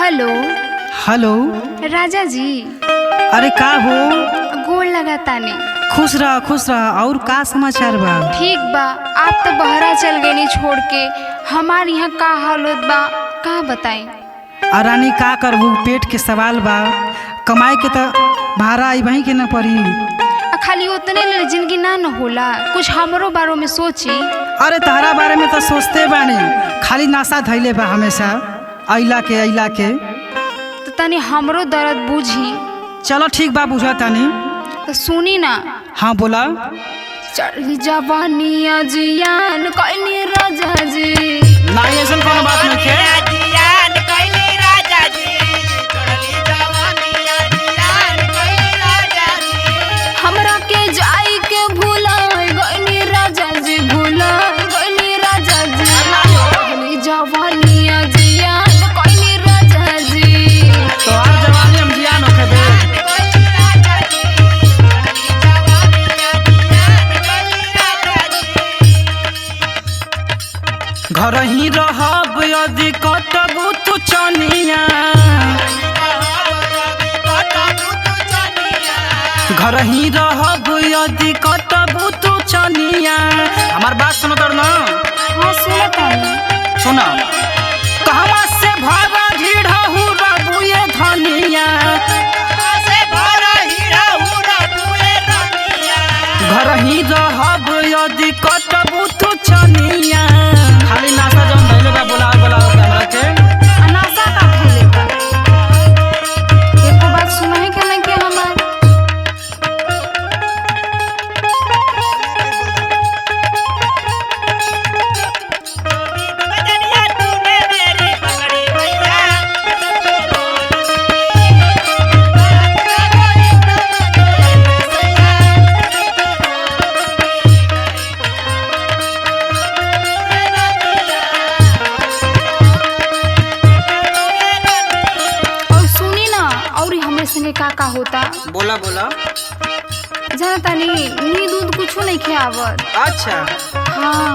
Hello. Hello राजा जी। अरे का हो? गोड़ लगाता ने। खुश रह और का समाचार बा? ठीक बा। आप तो बहरा चल गए छोड़ के। हमार यहाँ का हालत बा का बताई। रानी का करबू, पेट के सवाल बा। कमाए के तो भाड़ा आई वहीं के न पड़ी। खाली उतने ले जिंदगी ना न होला, कुछ हमरो बारे में सोची। अरे तारा बारे में तो सोचते बानी, खाली नाशा धैले बा हमेशा अइला के। तो तनी हमरो दर्द बुझी। चलो ठीक बा, बुझा तानी। तो सुनी ना। हाँ बोला। चढ़ी जवानिया जियान कइनी राजा जी। ना ऐसा कोनो बात नहीं है। हमरा के जाई के भूलाए गइनी राजा जी, भूलाए गइनी राजा जी। चढ़ी जवानिया जियान कइनी राजा जी। तो आज जवानी हम जियान होखे बे। घर ही रहब यदि कटबू तू चनिया, घर ही रहब यदि कटबू तू चनिया। हमार बात सुनो तर ना। हाँ सुनतानी। सुना। कहवा से भरा ढीढ़हू रबुए धनिया, घर ही रहब यदि कटबू तू चनिया। खाली नासा जौन धइले बा बोला हमरा के। अनासा का भइले बा। एको बात सुनाई के नहीं के हमार। संगे का होता बोला। जाना तानी नींद दूध कुछ नहीं खियावत। अच्छा। हाँ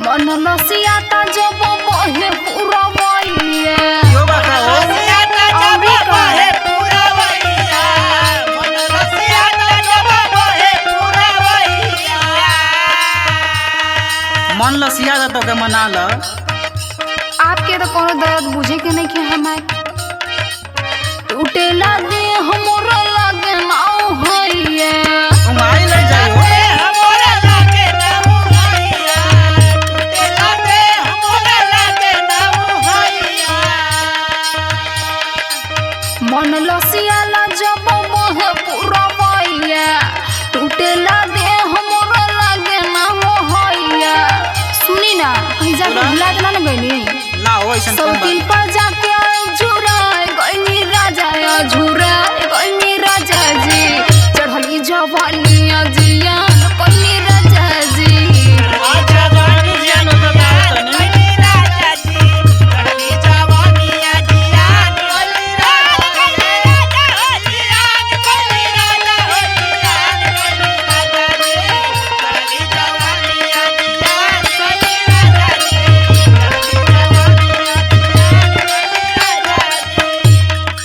मन लसियाता जब बहे पूरा बइया। यो बात हो। अभी का मन लसिया जा तो के मना ल। आपके तो कोनो दर्द बुझे के नहीं के हमार। टूटेला दे हमरा लागे नाउ होइए। उमाई ले जायो। मन लसियाला जब बहे पूरा बइया। टूटेला दे हमरा लागे नाउ होइए। सुनी ना, कहीं जाके भुला देना न गइनी। ना हो ऐसा सब दिन पर जाके झुराए गइनी राजा, झुराए गइनी राजा जी। चढ़ली जवानिया जियान कइनी राजा जी। अच्छा जवानी जियान होता तनी।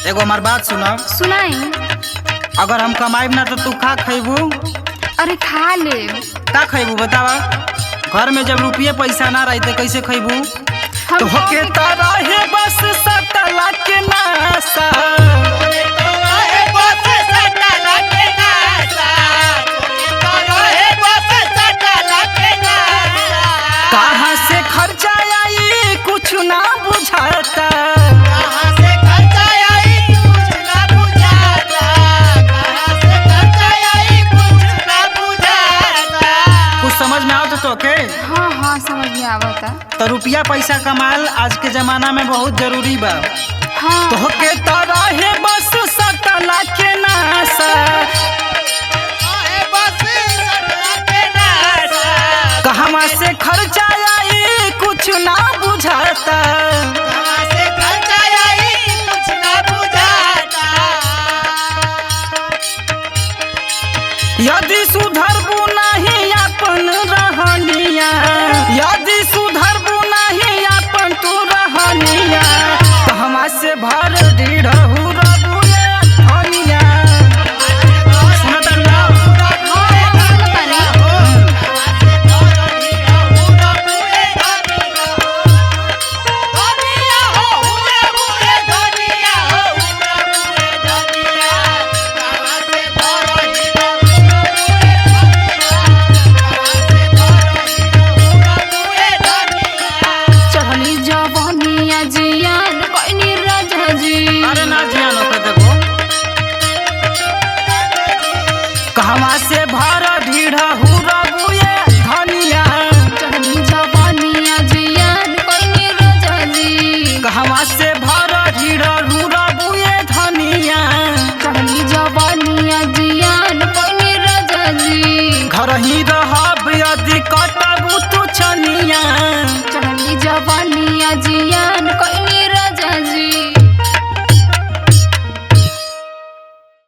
एगो हमार बात सुना। सुनाई। अगर हम कमाइब ना तो तू का खइबू? अरे खा ले। का खइबू बतावा? घर में जब रुपये पैसा ना रही तो कैसे खइबू? तो होके तारा है बस सटला के नासा। कहाँ से खर्चा आई कुछ ना बुझाता। समझ में आओ तो के? हाँ समझ में आवता। तो रुपया पैसा कमाल आज के जमाना में बहुत जरूरी बा। हाँ तो के तारा है बस सटला के नासा। कहवा से खर्चा आई कुछ ना बुझाता। यदि सुधरबू नहीं अपन रहनिया, यदि सुधरबू नहीं अपन तू रहनिया, तो हमा से जियान